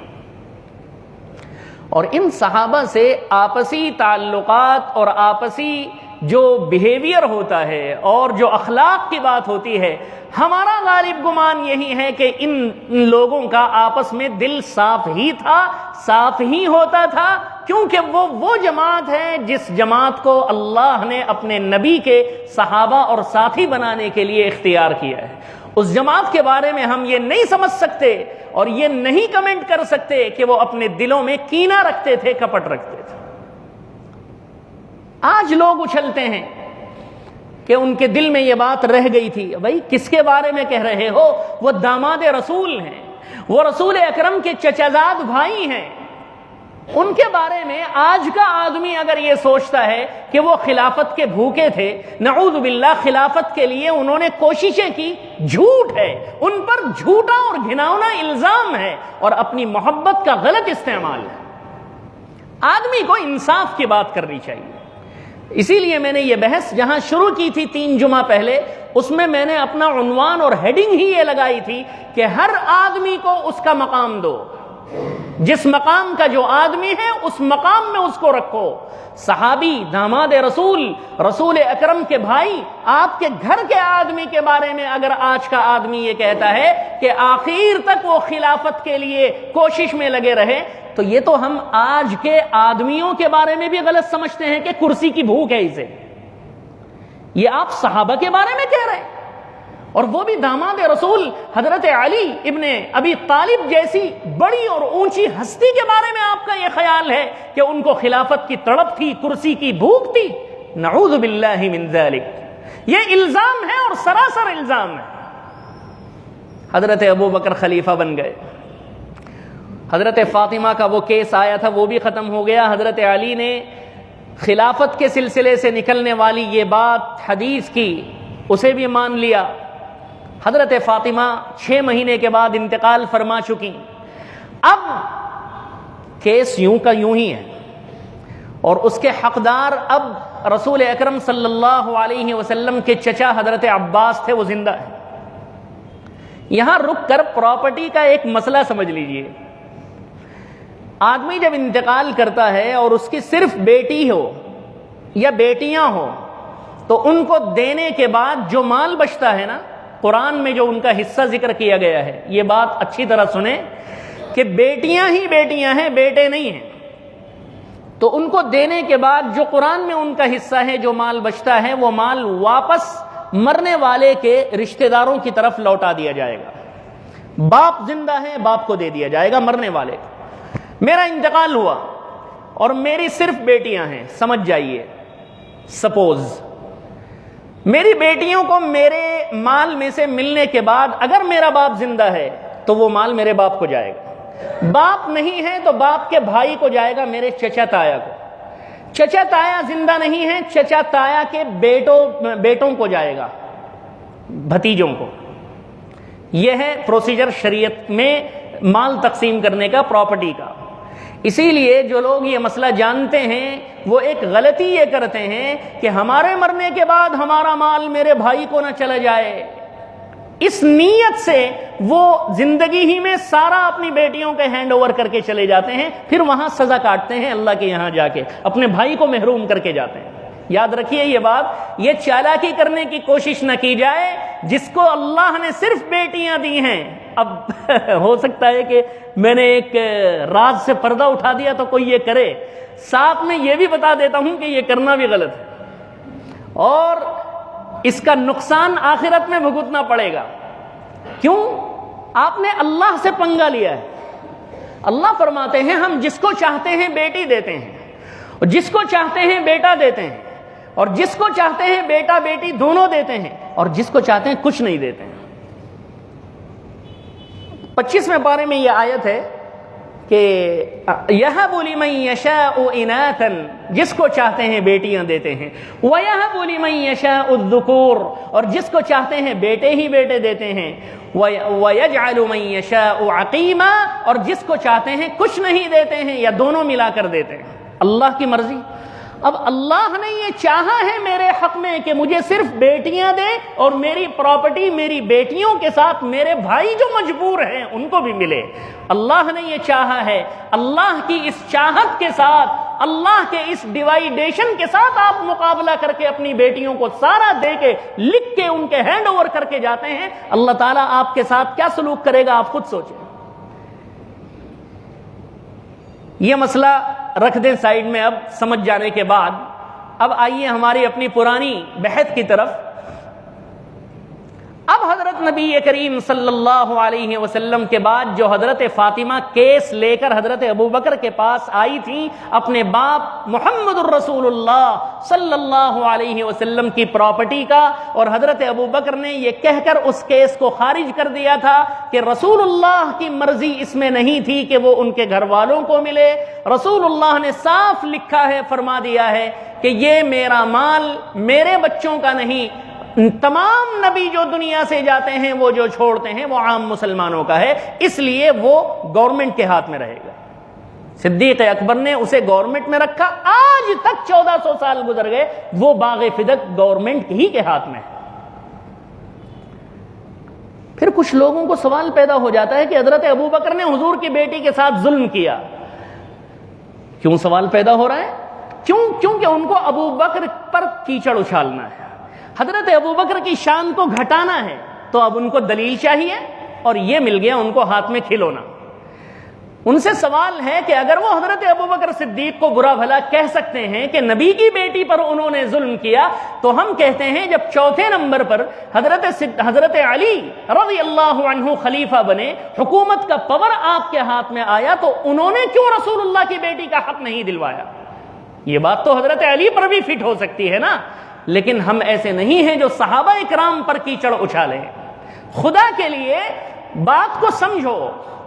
اور ان صحابہ سے آپسی تعلقات اور آپسی جو بیہیویئر ہوتا ہے اور جو اخلاق کی بات ہوتی ہے، ہمارا غالب گمان یہی ہے کہ ان لوگوں کا آپس میں دل صاف ہی تھا، صاف ہی ہوتا تھا، کیونکہ وہ جماعت ہے جس جماعت کو اللہ نے اپنے نبی کے صحابہ اور ساتھی بنانے کے لیے اختیار کیا ہے. اس جماعت کے بارے میں ہم یہ نہیں سمجھ سکتے اور یہ نہیں کمنٹ کر سکتے کہ وہ اپنے دلوں میں کینہ رکھتے تھے، کپٹ رکھتے تھے. آج لوگ اچھلتے ہیں کہ ان کے دل میں یہ بات رہ گئی تھی، بھائی کس کے بارے میں کہہ رہے ہو؟ وہ داماد رسول ہیں، وہ رسول اکرم کے چچازاد بھائی ہیں، ان کے بارے میں آج کا آدمی اگر یہ سوچتا ہے کہ وہ خلافت کے بھوکے تھے، نعوذ باللہ خلافت کے لیے انہوں نے کوششیں کی، جھوٹ ہے، ان پر جھوٹا اور گھناؤنا الزام ہے اور اپنی محبت کا غلط استعمال ہے۔ آدمی کو انصاف کی بات کرنی چاہیے۔ اسی لیے میں نے یہ بحث جہاں شروع کی تھی 3 جمعہ پہلے، اس میں نے اپنا عنوان اور ہیڈنگ ہی یہ لگائی تھی کہ ہر آدمی کو اس کا مقام دو، جس مقام کا جو آدمی ہے اس مقام میں اس کو رکھو۔ صحابی، داماد رسول، رسول اکرم کے بھائی، آپ کے گھر کے آدمی کے بارے میں اگر آج کا آدمی یہ کہتا ہے کہ آخر تک وہ خلافت کے لیے کوشش میں لگے رہے، تو یہ تو ہم آج کے آدمیوں کے بارے میں بھی غلط سمجھتے ہیں کہ کرسی کی بھوک ہے اسے۔ یہ آپ صحابہ کے بارے میں کہہ رہے ہیں، اور وہ بھی داماد رسول حضرت علی ابن ابی طالب جیسی بڑی اور اونچی ہستی کے بارے میں آپ کا یہ خیال ہے کہ ان کو خلافت کی تڑپ تھی، کرسی کی بھوک تھی؟ نعوذ باللہ من ذالک، یہ الزام ہے اور سراسر الزام ہے۔ حضرت ابو بکر خلیفہ بن گئے، حضرت فاطمہ کا وہ کیس آیا تھا وہ بھی ختم ہو گیا، حضرت علی نے خلافت کے سلسلے سے نکلنے والی یہ بات حدیث کی اسے بھی مان لیا۔ حضرت فاطمہ 6 مہینے کے بعد انتقال فرما چکی۔ اب کیس یوں کا یوں ہی ہے، اور اس کے حقدار اب رسول اکرم صلی اللہ علیہ وسلم کے چچا حضرت عباس تھے، وہ زندہ ہے۔ یہاں رک کر پراپرٹی کا ایک مسئلہ سمجھ لیجئے۔ آدمی جب انتقال کرتا ہے اور اس کی صرف بیٹی ہو یا بیٹیاں ہو، تو ان کو دینے کے بعد جو مال بچتا ہے نا، قرآن میں جو ان کا حصہ ذکر کیا گیا ہے، یہ بات اچھی طرح سنیں کہ بیٹیاں ہی بیٹیاں ہیں، بیٹے نہیں ہیں، تو ان کو دینے کے بعد جو قرآن میں ان کا حصہ ہے، جو مال بچتا ہے، وہ مال واپس مرنے والے کے رشتہ داروں کی طرف لوٹا دیا جائے گا۔ باپ زندہ ہے، باپ کو دے دیا جائے گا، مرنے والے کو۔ میرا انتقال ہوا اور میری صرف بیٹیاں ہیں، سمجھ جائیے، سپوز میری بیٹیوں کو میرے مال میں سے ملنے کے بعد اگر میرا باپ زندہ ہے تو وہ مال میرے باپ کو جائے گا، باپ نہیں ہے تو باپ کے بھائی کو جائے گا، میرے چچا تایا کو۔ چچا تایا زندہ نہیں ہے، چچا تایا کے بیٹوں کو جائے گا، بھتیجوں کو۔ یہ ہے پروسیجر شریعت میں مال تقسیم کرنے کا، پراپرٹی کا۔ اسی لیے جو لوگ یہ مسئلہ جانتے ہیں وہ ایک غلطی یہ کرتے ہیں کہ ہمارے مرنے کے بعد ہمارا مال میرے بھائی کو نہ چلا جائے، اس نیت سے وہ زندگی ہی میں سارا اپنی بیٹیوں کے ہینڈ اوور کر کے چلے جاتے ہیں، پھر وہاں سزا کاٹتے ہیں اللہ کے یہاں جا کے، اپنے بھائی کو محروم کر کے جاتے ہیں۔ یاد رکھیے یہ بات، یہ چالاکی کرنے کی کوشش نہ کی جائے۔ جس کو اللہ نے صرف بیٹیاں دی ہیں، اب ہو سکتا ہے کہ میں نے ایک راز سے پردہ اٹھا دیا تو کوئی یہ کرے، ساتھ میں یہ بھی بتا دیتا ہوں کہ یہ کرنا بھی غلط ہے اور اس کا نقصان آخرت میں بھگتنا پڑے گا۔ کیوں؟ آپ نے اللہ سے پنگا لیا ہے۔ اللہ فرماتے ہیں ہم جس کو چاہتے ہیں بیٹی دیتے ہیں، اور جس کو چاہتے ہیں بیٹا دیتے ہیں، اور جس کو چاہتے ہیں بیٹا بیٹی دونوں دیتے ہیں، اور جس کو چاہتے ہیں کچھ نہیں دیتے ہیں۔ 25ویں پارے میں یہ آیت ہے کہ یَهَبُ لِمَن يَشَاءُ إِنَاثًا، جس کو چاہتے ہیں بیٹیاں دیتے ہیں، وَيَهَبُ لِمَن يَشَاءُ الذُّكُورَ، اور جس کو چاہتے ہیں بیٹے ہی بیٹے دیتے ہیں، وَيَجْعَلُ مَن يَشَاءُ عَقِيمًا، اور جس کو چاہتے ہیں کچھ نہیں دیتے ہیں یا دونوں ملا کر دیتے ہیں۔ اللہ کی مرضی۔ اب اللہ نے یہ چاہا ہے میرے حق میں کہ مجھے صرف بیٹیاں دے اور میری پراپرٹی میری بیٹیوں کے ساتھ میرے بھائی جو مجبور ہیں ان کو بھی ملے۔ اللہ نے یہ چاہا ہے۔ اللہ کی اس چاہت کے ساتھ، اللہ کے اس ڈیوائیڈیشن کے ساتھ آپ مقابلہ کر کے اپنی بیٹیوں کو سارا دے کے لکھ کے ان کے ہینڈ اوور کر کے جاتے ہیں، اللہ تعالیٰ آپ کے ساتھ کیا سلوک کرے گا آپ خود سوچیں۔ یہ مسئلہ رکھ دیں سائیڈ میں، اب سمجھ جانے کے بعد اب آئیے ہماری اپنی پرانی بحث کی طرف۔ اب حضرت عورت نبی کریم صلی اللہ علیہ وسلم کے بعد جو حضرت فاطمہ کیس لے کر حضرت ابوبکر کے پاس آئی تھی اپنے باپ محمد الرسول اللہ صلی اللہ علیہ وسلم کی پراپرٹی کا، اور حضرت ابوبکر نے یہ کہہ کر اس کیس کو خارج کر دیا تھا کہ رسول اللہ کی مرضی اس میں نہیں تھی کہ وہ ان کے گھر والوں کو ملے، رسول اللہ نے صاف لکھا ہے، فرما دیا ہے کہ یہ میرا مال میرے بچوں کا نہیں، تمام نبی جو دنیا سے جاتے ہیں وہ جو چھوڑتے ہیں وہ عام مسلمانوں کا ہے، اس لیے وہ گورنمنٹ کے ہاتھ میں رہے گا۔ صدیق اکبر نے اسے گورنمنٹ میں رکھا، آج تک 1400 سال گزر گئے، وہ باغ فدق گورنمنٹ ہی کے ہاتھ میں ہے۔ پھر کچھ لوگوں کو سوال پیدا ہو جاتا ہے کہ حضرت ابوبکر نے حضور کی بیٹی کے ساتھ ظلم کیا۔ کیوں سوال پیدا ہو رہا ہے؟ کیونکہ ان کو ابوبکر پر کیچڑ اچھالنا ہے، حضرت ابوبکر کی شان کو گھٹانا ہے، تو اب ان کو دلیل چاہیے، اور یہ مل گیا ان کو ہاتھ میں کھلونا۔ ان سے سوال ہے کہ اگر وہ حضرت ابوبکر صدیق کو برا بھلا کہہ سکتے ہیں کہ نبی کی بیٹی پر انہوں نے ظلم کیا، تو ہم کہتے ہیں جب چوتھے نمبر پر حضرت علی رضی اللہ عنہ خلیفہ بنے، حکومت کا پاور آپ کے ہاتھ میں آیا، تو انہوں نے کیوں رسول اللہ کی بیٹی کا حق نہیں دلوایا؟ یہ بات تو حضرت علی پر بھی فٹ ہو سکتی ہے نا، لیکن ہم ایسے نہیں ہیں جو صحابہ اکرام پر کیچڑ اچھالیں۔ خدا کے لیے بات کو سمجھو،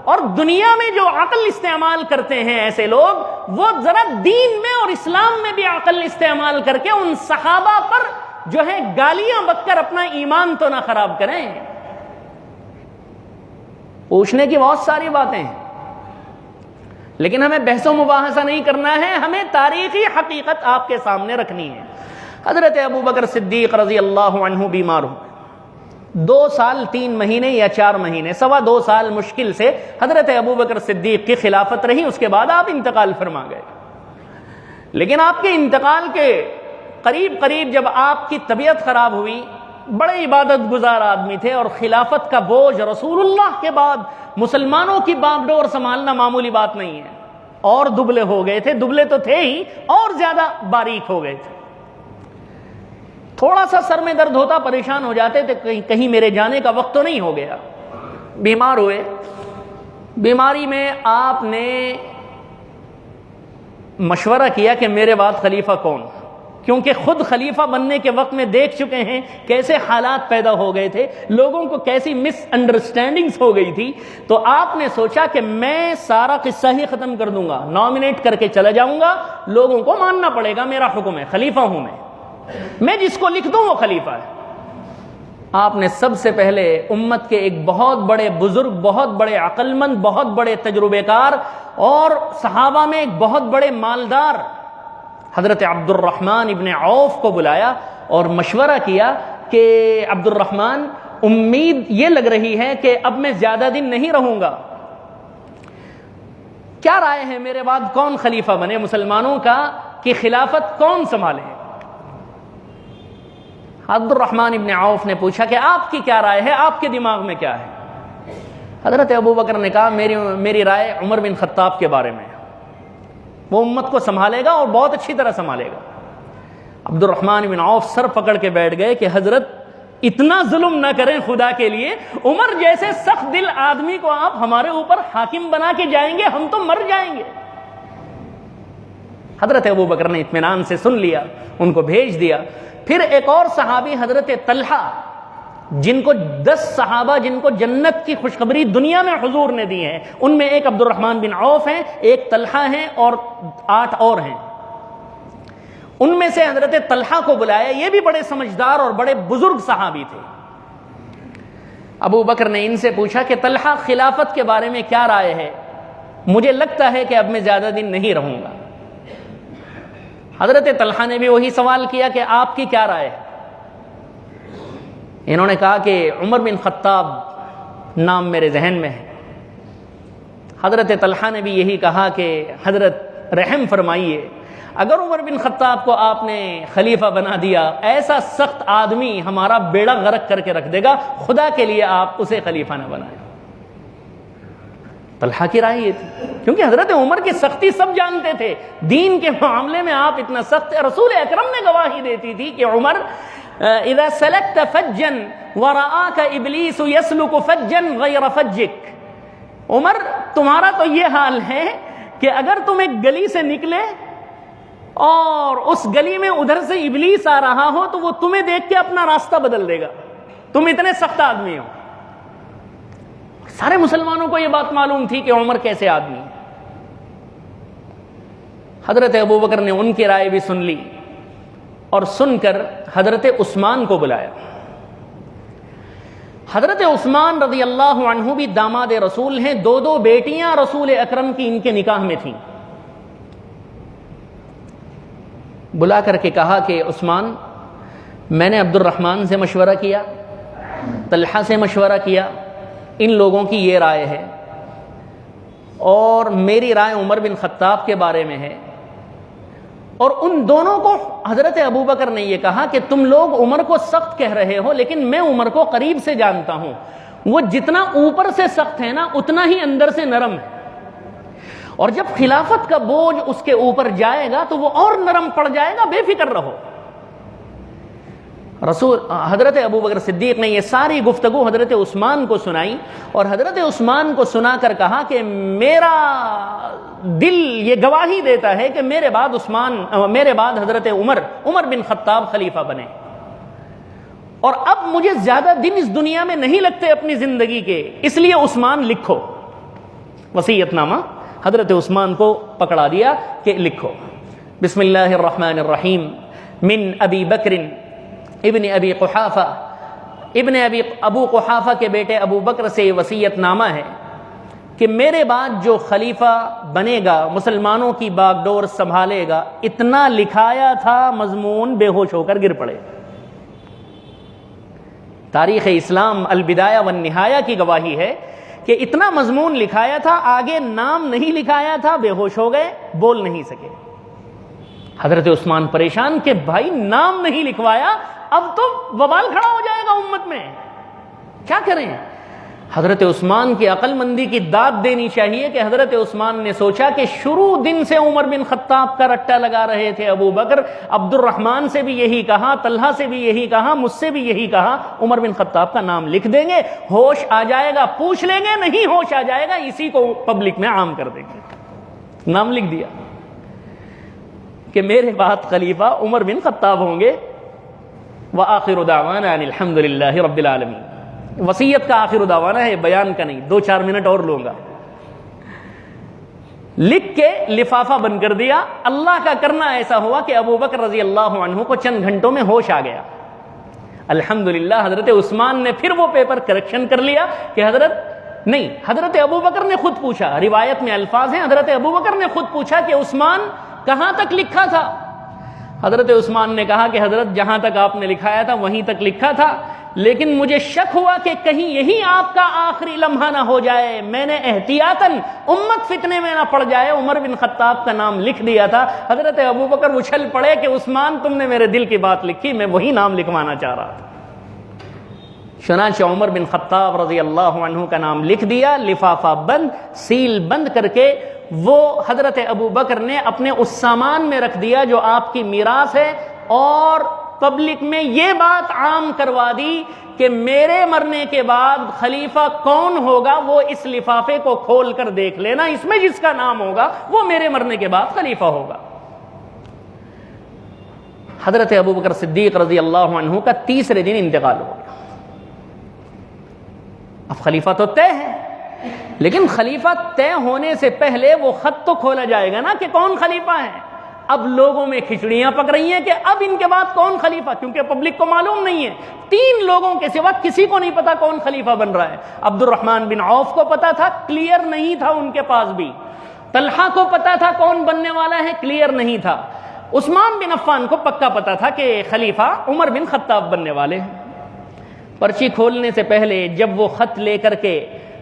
اور دنیا میں جو عقل استعمال کرتے ہیں ایسے لوگ، وہ ذرا دین میں اور اسلام میں بھی عقل استعمال کر کے ان صحابہ پر جو ہے گالیاں بک کر اپنا ایمان تو نہ خراب کریں۔ پوچھنے کی بہت ساری باتیں ہیں، لیکن ہمیں بحث و مباحثہ نہیں کرنا ہے، ہمیں تاریخی حقیقت آپ کے سامنے رکھنی ہے۔ حضرت ابوبکر صدیق رضی اللہ عنہ بیمار ہوئے، 2 سال 3 مہینے یا 4 مہینے، 2.25 سال مشکل سے حضرت ابوبکر صدیق کی خلافت رہی، اس کے بعد آپ انتقال فرما گئے۔ لیکن آپ کے انتقال کے قریب جب آپ کی طبیعت خراب ہوئی، بڑے عبادت گزار آدمی تھے، اور خلافت کا بوجھ رسول اللہ کے بعد مسلمانوں کی باغ ڈور سنبھالنا معمولی بات نہیں ہے، اور دبلے ہو گئے تھے، دبلے تو تھے ہی، اور زیادہ باریک ہو گئے تھے۔ تھوڑا سا سر میں درد ہوتا پریشان ہو جاتے تھے، کہیں میرے جانے کا وقت تو نہیں ہو گیا۔ بیمار ہوئے، بیماری میں آپ نے مشورہ کیا کہ میرے بعد خلیفہ کون، کیونکہ خود خلیفہ بننے کے وقت میں دیکھ چکے ہیں کیسے حالات پیدا ہو گئے تھے، لوگوں کو کیسی مس انڈرسٹینڈنگز ہو گئی تھی۔ تو آپ نے سوچا کہ میں سارا قصہ ہی ختم کر دوں گا، نامنیٹ کر کے چلا جاؤں گا، لوگوں کو ماننا پڑے گا، میرا حکم ہے، خلیفہ ہوں میں جس کو لکھ دوں وہ خلیفہ ہے۔ آپ نے سب سے پہلے امت کے ایک بہت بڑے بزرگ، بہت بڑے عقل مند، بہت بڑے تجربے کار، اور صحابہ میں ایک بہت بڑے مالدار حضرت عبد الرحمن ابن عوف کو بلایا اور مشورہ کیا کہ عبد الرحمن، امید یہ لگ رہی ہے کہ اب میں زیادہ دن نہیں رہوں گا، کیا رائے ہے میرے بعد کون خلیفہ بنے مسلمانوں کا، کہ خلافت کون سنبھالے؟ عبد الرحمن ابن عوف نے پوچھا کہ آپ کی کیا رائے ہے، آپ کے دماغ میں کیا ہے؟ حضرت ابوبکر نے کہا میری رائے عمر بن خطاب کے بارے میں، وہ امت کو سنبھالے گا اور بہت اچھی طرح سنبھالے گا۔ عبد الرحمن بن عوف سر پکڑ کے بیٹھ گئے کہ حضرت اتنا ظلم نہ کریں خدا کے لیے، عمر جیسے سخت دل آدمی کو آپ ہمارے اوپر حاکم بنا کے جائیں گے، ہم تو مر جائیں گے۔ حضرت ابوبکر نے اطمینان سے سن لیا، ان کو بھیج دیا۔ پھر ایک اور صحابی حضرت طلحہ، جن کو 10 صحابہ جن کو جنت کی خوشخبری دنیا میں حضور نے دی ہے، ان میں ایک عبد الرحمن بن عوف ہیں، ایک طلحہ ہیں، اور 8 اور ہیں۔ ان میں سے حضرت طلحہ کو بلایا، یہ بھی بڑے سمجھدار اور بڑے بزرگ صحابی تھے۔ ابو بکر نے ان سے پوچھا کہ طلحہ، خلافت کے بارے میں کیا رائے ہے؟ مجھے لگتا ہے کہ اب میں زیادہ دن نہیں رہوں گا۔ حضرت طلحہ نے بھی وہی سوال کیا کہ آپ کی کیا رائے ہے؟ انہوں نے کہا کہ عمر بن خطاب نام میرے ذہن میں ہے۔ حضرت طلحہ نے بھی یہی کہا کہ حضرت رحم فرمائیے، اگر عمر بن خطاب کو آپ نے خلیفہ بنا دیا، ایسا سخت آدمی ہمارا بیڑا غرق کر کے رکھ دے گا، خدا کے لیے آپ اسے خلیفہ نہ بنائیں۔ طلحہ کی رائے یہ تھی، کیونکہ حضرت عمر کی سختی سب جانتے تھے، دین کے معاملے میں آپ اتنا سخت، رسول اکرم نے گواہی دیتی تھی کہ عمر اذا سلکت فجا ورآک ابلیس یسلک فجا غیر فجک، عمر تمہارا تو یہ حال ہے کہ اگر تم ایک گلی سے نکلے اور اس گلی میں ادھر سے ابلیس آ رہا ہو تو وہ تمہیں دیکھ کے اپنا راستہ بدل دے گا، تم اتنے سخت آدمی ہو۔ سارے مسلمانوں کو یہ بات معلوم تھی کہ عمر کیسے آدمی ہے۔ حضرت ابوبکر نے ان کی رائے بھی سن لی اور سن کر حضرت عثمان کو بلایا۔ حضرت عثمان رضی اللہ عنہ بھی داماد رسول ہیں، دو دو بیٹیاں رسول اکرم کی ان کے نکاح میں تھیں۔ بلا کر کے کہا کہ عثمان، میں نے عبد الرحمن سے مشورہ کیا، طلحہ سے مشورہ کیا، ان لوگوں کی یہ رائے ہے، اور میری رائے عمر بن خطاب کے بارے میں ہے، اور ان دونوں کو حضرت ابوبکر نے یہ کہا کہ تم لوگ عمر کو سخت کہہ رہے ہو لیکن میں عمر کو قریب سے جانتا ہوں، وہ جتنا اوپر سے سخت ہے نا اتنا ہی اندر سے نرم ہے، اور جب خلافت کا بوجھ اس کے اوپر جائے گا تو وہ اور نرم پڑ جائے گا، بے فکر رہو۔ حضرت ابوبکر صدیق نے یہ ساری گفتگو حضرت عثمان کو سنائی، اور حضرت عثمان کو سنا کر کہا کہ میرا دل یہ گواہی دیتا ہے کہ میرے بعد حضرت عمر بن خطاب خلیفہ بنے، اور اب مجھے زیادہ دن اس دنیا میں نہیں لگتے اپنی زندگی کے، اس لیے عثمان لکھو۔ وصیت نامہ حضرت عثمان کو پکڑا دیا کہ لکھو، بسم اللہ الرحمن الرحیم، من ابی بکر ابن ابی قحافہ، ابو قحافہ کے بیٹے ابو بکر سے یہ وصیت نامہ ہے کہ میرے بعد جو خلیفہ بنے گا، مسلمانوں کی باغ ڈور سنبھالے گا، اتنا لکھایا تھا مضمون بے ہوش ہو کر گر پڑے۔ تاریخ اسلام البدایہ والنہایہ کی گواہی ہے کہ اتنا مضمون لکھایا تھا، آگے نام نہیں لکھایا تھا، بے ہوش ہو گئے، بول نہیں سکے۔ حضرت عثمان پریشان کہ بھائی نام نہیں لکھوایا، اب تو وبال کھڑا ہو جائے گا امت میں، کیا کریں؟ حضرت عثمان کی عقل مندی کی داد دینی چاہیے کہ حضرت عثمان نے سوچا کہ شروع دن سے عمر بن خطاب کا رٹا لگا رہے تھے ابو بکر، عبد الرحمن سے بھی یہی کہا، طلحہ سے بھی یہی کہا، مجھ سے بھی یہی کہا، عمر بن خطاب کا نام لکھ دیں گے، ہوش آ جائے گا پوچھ لیں گے، نہیں ہوش آ جائے گا اسی کو پبلک میں عام کر دیں گے۔ نام لکھ دیا کہ میرے بعد خلیفہ عمر بن خطاب ہوں گے۔ وآخر دعوانا ان الحمد للہ رب العالمین۔ وصیت کا آخر دعوانا ہے، بیان کا نہیں، 2-4 منٹ اور لوں گا۔ لکھ کے لفافہ بند کر دیا۔ اللہ کا کرنا ایسا ہوا کہ ابو بکر رضی اللہ عنہ کو چند گھنٹوں میں ہوش آ گیا۔ الحمدللہ حضرت عثمان نے پھر وہ پیپر کریکشن کر لیا کہ حضرت ابو بکر نے خود پوچھا، روایت میں الفاظ ہیں، حضرت ابو بکر نے خود پوچھا کہ عثمان کہاں تک لکھا تھا؟ حضرت عثمان نے کہا کہ حضرت جہاں تک آپ نے لکھایا تھا وہیں تک لکھا تھا، لیکن مجھے شک ہوا کہ کہیں یہی آپ کا آخری لمحہ نہ ہو جائے، میں نے احتیاطاً امت فتنے میں نہ پڑ جائے عمر بن خطاب کا نام لکھ دیا تھا۔ حضرت ابو بکر اچھل پڑے کہ عثمان تم نے میرے دل کی بات لکھی، میں وہی نام لکھوانا چاہ رہا تھا۔ چنانچہ عمر بن خطاب رضی اللہ عنہ کا نام لکھ دیا، لفافہ بند، سیل بند کر کے وہ حضرت ابو بکر نے اپنے اس سامان میں رکھ دیا جو آپ کی میراث ہے، اور پبلک میں یہ بات عام کروا دی کہ میرے مرنے کے بعد خلیفہ کون ہوگا وہ اس لفافے کو کھول کر دیکھ لینا، اس میں جس کا نام ہوگا وہ میرے مرنے کے بعد خلیفہ ہوگا۔ حضرت ابو بکر صدیق رضی اللہ عنہ کا تیسرے دن انتقال ہو گیا۔ اب خلیفہ تو طے ہے، لیکن خلیفہ طے ہونے سے پہلے وہ خط تو کھولا جائے گا نا کہ کون خلیفہ ہے۔ اب لوگوں میں کھچڑیاں پک رہی ہیں کہ اب ان کے بعد کون خلیفہ، کیونکہ پبلک کو معلوم نہیں ہے، 3 لوگوں کے سوا کسی کو نہیں پتا کون خلیفہ بن رہا ہے۔ عبد الرحمن بن عوف کو پتا تھا، کلیئر نہیں تھا ان کے پاس بھی۔ طلحہ کو پتا تھا کون بننے والا ہے، کلیئر نہیں تھا۔ عثمان بن عفان کو پکا پتا تھا کہ خلیفہ عمر بن خطاب بننے والے ہیں۔ پرچی کھولنے سے پہلے جب وہ خط لے کر کے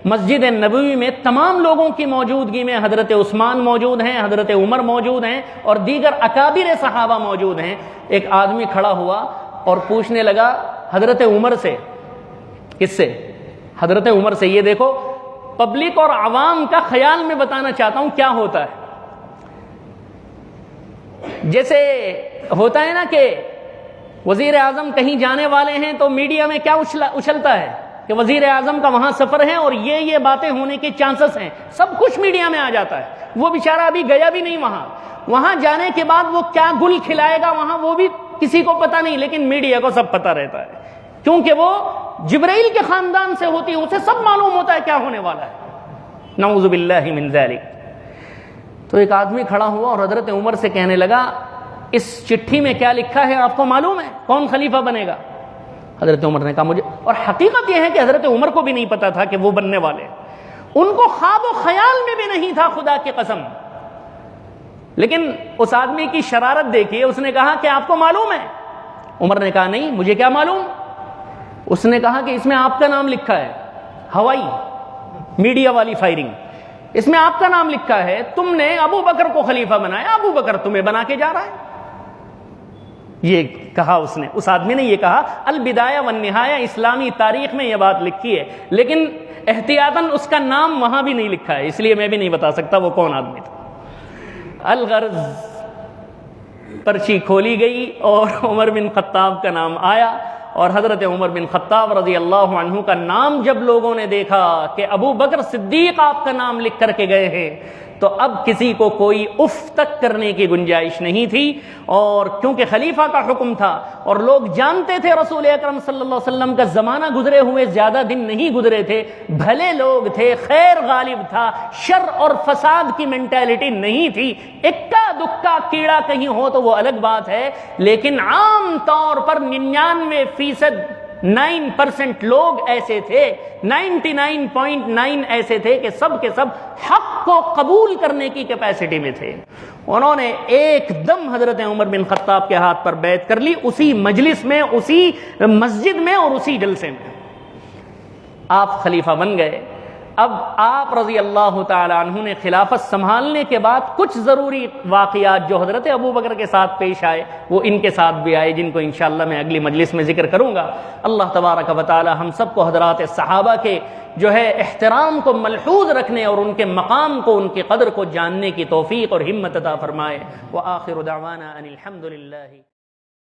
مسجد نبوی میں تمام لوگوں کی موجودگی میں حضرت عثمان موجود ہیں، حضرت عمر موجود ہیں اور دیگر اکابر صحابہ موجود ہیں، ایک آدمی کھڑا ہوا اور پوچھنے لگا حضرت عمر سے، کس سے؟ حضرت عمر سے۔ یہ دیکھو پبلک اور عوام کا خیال میں بتانا چاہتا ہوں کیا ہوتا ہے۔ جیسے ہوتا ہے نا کہ وزیر اعظم کہیں جانے والے ہیں تو میڈیا میں کیا اچھلتا ہے کہ وزیر اعظم کا وہاں سفر ہے اور یہ باتیں ہونے کے چانسز ہیں، سب کچھ میڈیا میں آ جاتا ہے۔ وہ بیچارہ ابھی گیا بھی نہیں وہاں جانے کے بعد وہ کیا گل کھلائے گا وہاں، وہ بھی کسی کو پتہ نہیں، لیکن میڈیا کو سب پتہ رہتا ہے، کیونکہ وہ جبرائیل کے خاندان سے ہوتی ہے، اسے سب معلوم ہوتا ہے کیا ہونے والا ہے۔ نعوذ باللہ من ذالک۔ تو ایک آدمی کھڑا ہوا اور حضرت عمر سے کہنے لگا اس چٹھی میں کیا لکھا ہے آپ کو معلوم ہے؟ کون خلیفہ بنے گا؟ حضرت عمر نے کہا مجھے، اور حقیقت یہ ہے کہ حضرت عمر کو بھی نہیں پتا تھا کہ وہ بننے والے، ان کو خواب و خیال میں بھی نہیں تھا، خدا کی قسم۔ لیکن اس آدمی کی شرارت دیکھیے، اس نے کہا کہ آپ کو معلوم ہے؟ عمر نے کہا نہیں، مجھے کیا معلوم؟ اس نے کہا کہ اس میں آپ کا نام لکھا ہے، ہوائی میڈیا والی فائرنگ، اس میں آپ کا نام لکھا ہے، تم نے ابو بکر کو خلیفہ بنایا، ابو بکر تمہیں بنا کے جا رہا ہے۔ یہ کہا اس نے، اس آدمی نے یہ کہا۔ البدایہ والنہایہ اسلامی تاریخ میں یہ بات لکھی ہے، لیکن احتیاطاً اس کا نام وہاں بھی نہیں لکھا ہے، اس لیے میں بھی نہیں بتا سکتا وہ کون آدمی تھا۔ الغرض پرچی کھولی گئی اور عمر بن خطاب کا نام آیا، اور حضرت عمر بن خطاب رضی اللہ عنہ کا نام جب لوگوں نے دیکھا کہ ابو بکر صدیق آپ کا نام لکھ کر کے گئے ہیں، تو اب کسی کو کوئی اف تک کرنے کی گنجائش نہیں تھی، اور کیونکہ خلیفہ کا حکم تھا اور لوگ جانتے تھے رسول اکرم صلی اللہ علیہ وسلم کا زمانہ گزرے ہوئے زیادہ دن نہیں گزرے تھے، بھلے لوگ تھے، خیر غالب تھا، شر اور فساد کی مینٹیلٹی نہیں تھی۔ اکا دکا کیڑا کہیں ہو تو وہ الگ بات ہے، لیکن عام طور پر 99% 9% لوگ ایسے تھے، 99.9 ایسے تھے کہ سب کے سب حق کو قبول کرنے کی کیپیسٹی میں تھے۔ انہوں نے ایک دم حضرت عمر بن خطاب کے ہاتھ پر بیعت کر لی، اسی مجلس میں، اسی مسجد میں اور اسی جلسے میں آپ خلیفہ بن گئے۔ اب آپ رضی اللہ تعالی عنہ نے خلافت سنبھالنے کے بعد کچھ ضروری واقعات جو حضرت ابو بکر کے ساتھ پیش آئے وہ ان کے ساتھ بھی آئے، جن کو انشاءاللہ میں اگلی مجلس میں ذکر کروں گا۔ اللہ تبارک و تعالی ہم سب کو حضرات صحابہ کے جو ہے احترام کو ملحوظ رکھنے اور ان کے مقام کو، ان کی قدر کو جاننے کی توفیق اور ہمت عطا فرمائے۔ وآخر دعوانا ان الحمد للہ۔